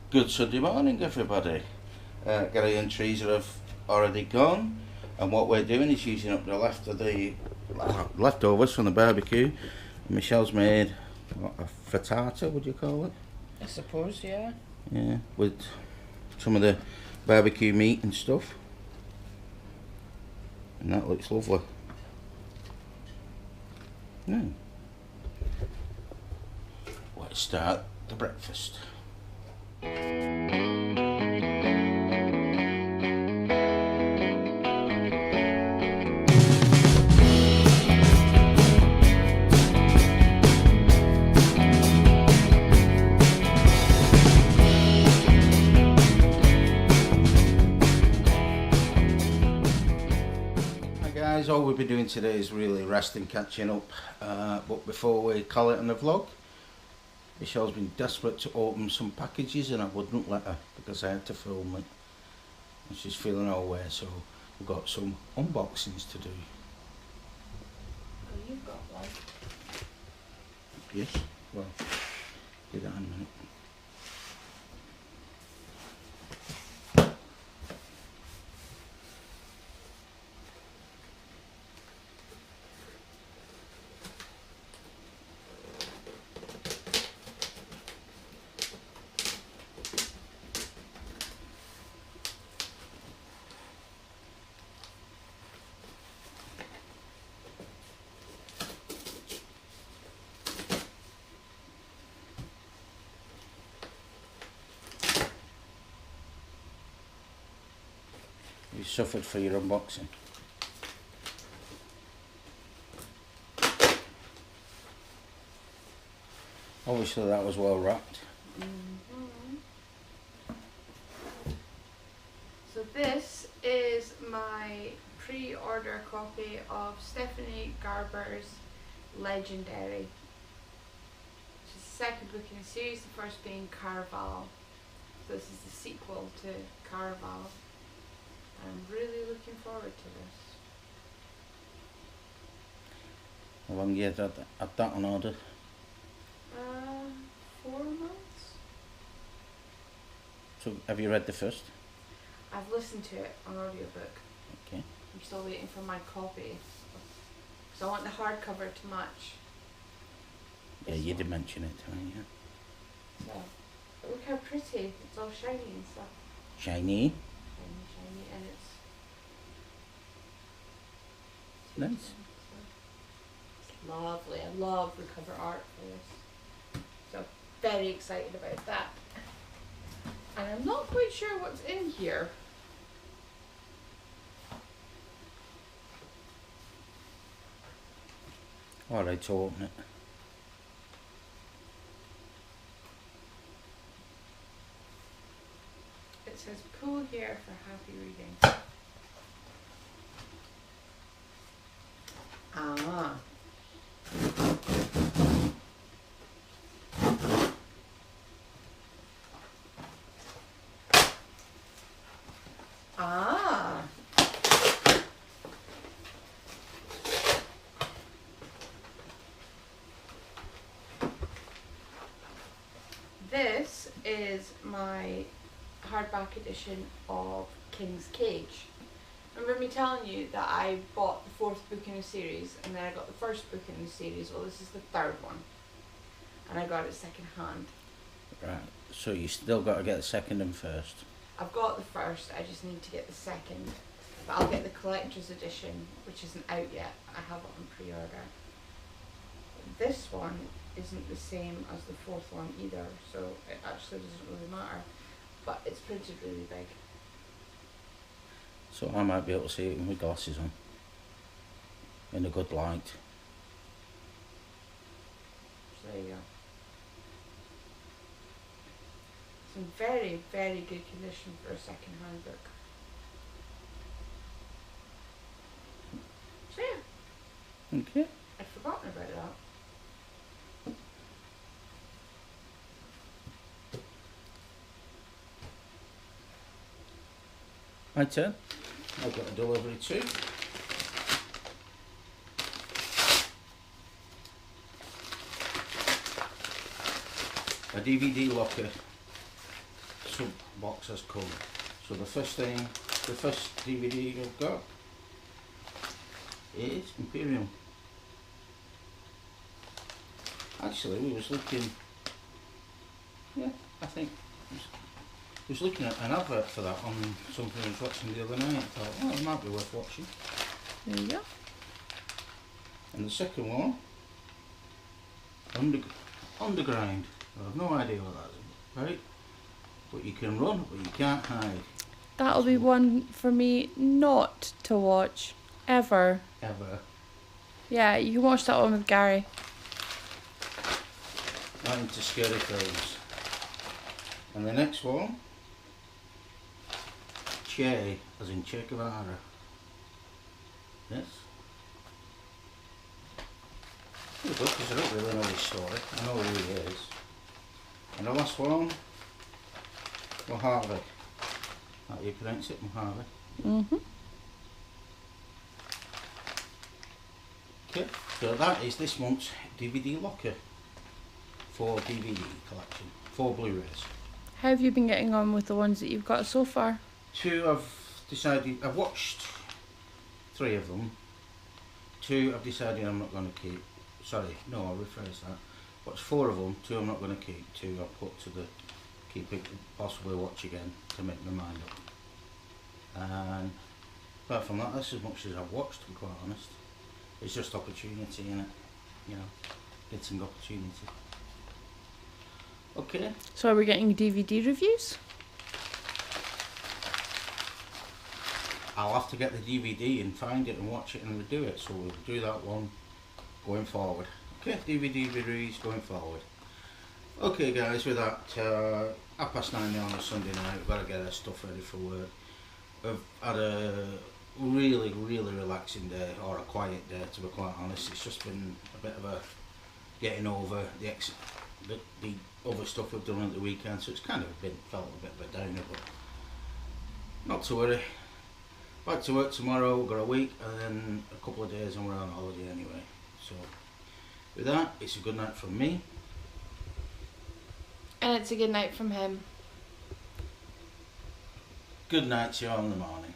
Good Sunday morning, everybody. Gary and Teresa have already gone, and what we're doing is using up the leftovers from the barbecue. Michelle's made a frittata, would you call it? I suppose, yeah. Yeah, with some of the barbecue meat and stuff, and that looks lovely. Let's start the breakfast. Guys, all we'll be doing today is really resting, catching up, but before we call it in the vlog, Michelle's been desperate to open some packages and I wouldn't let her because I had to film it, and she's feeling all way, so we've got some unboxings to do. Oh, you've got one. Yes, well, do that in a minute. You suffered for your unboxing. Obviously that was well wrapped. So this is my pre-order copy of Stephanie Garber's Legendary. It's the second book in the series, the first being Caraval. So this is the sequel to Caraval. I'm really looking forward to this. How long you had that on order? 4 months? So have you read the first? I've listened to it on audiobook. Okay. I'm still waiting for my copy. So I want the hardcover to match. Yeah, you did mention it, didn't you? So, but look how pretty. It's all shiny and stuff. Shiny. Shiny, and it's Nice. It's lovely. I love the cover art for this. So very excited about that. And I'm not quite sure what's in here. Alright, so open it. It says pull here for happy reading. Ah. Ah. This is my hardback edition of King's Cage. Remember me telling you that I bought the 4th book in the series and then I got the 1st book in the series? Well, this is the 3rd one. And I got it second hand. Right, so you still got to get the second and first. I've got the 1st, I just need to get the 2nd. But I'll get the collector's edition, which isn't out yet. I have it on pre-order. This one isn't the same as the 4th one either, so it actually doesn't really matter. But it's printed really big. So I might be able to see it with my glasses on. In a good light. So there you go. It's in very, very good condition for a second-hand book. So yeah, Okay. I'd forgotten about that. My turn. I've got a delivery too. A DVD locker sub box has come. So the first DVD you've got is Imperium. Actually, we was looking, yeah, I think, we was looking at an advert for that on something I was watching the other night. I thought, oh, it might be worth watching. There you go. And the second one, Underground. I have no idea what that is, right? But you can run, but you can't hide. That'll be one for me not to watch, ever. Ever. Yeah, you can watch that one with Gary. Not into scary films. And the next one, Chelle, as in Che Guevara. Yes. Good book, because I don't really know his story. I know who he is. And the last one, Mojave. How do you pronounce it, Mojave? Okay, so that is this month's DVD locker for DVD collection, for Blu-rays. How have you been getting on with the ones that you've got so far? I've watched 3 of them. 2 I've decided I'm not going to keep. Sorry, no, I'll rephrase that. Watched 4 of them, 2 I'm not going to keep, 2 I'll put to the keep it, possibly watch again to make my mind up. And apart from that, that's as much as I've watched, to be quite honest. It's just opportunity, innit? You know, getting opportunity. Okay. So are we getting DVD reviews? I'll have to get the DVD and find it and watch it and redo it, so we'll do that one going forward. Okay, DVD reviews going forward. Okay guys, with that, 9:30 now on a Sunday night, we've got to get our stuff ready for work. We've had a really relaxing day, or a quiet day to be quite honest. It's just been a bit of a getting over the other stuff we've done at the weekend, so it's kind of felt a bit of a downer, but not to worry. Back to work tomorrow, we've got a week and then a couple of days and we're on holiday anyway. So with that, it's a good night from me. And it's a good night from him. Good night to you all in the morning.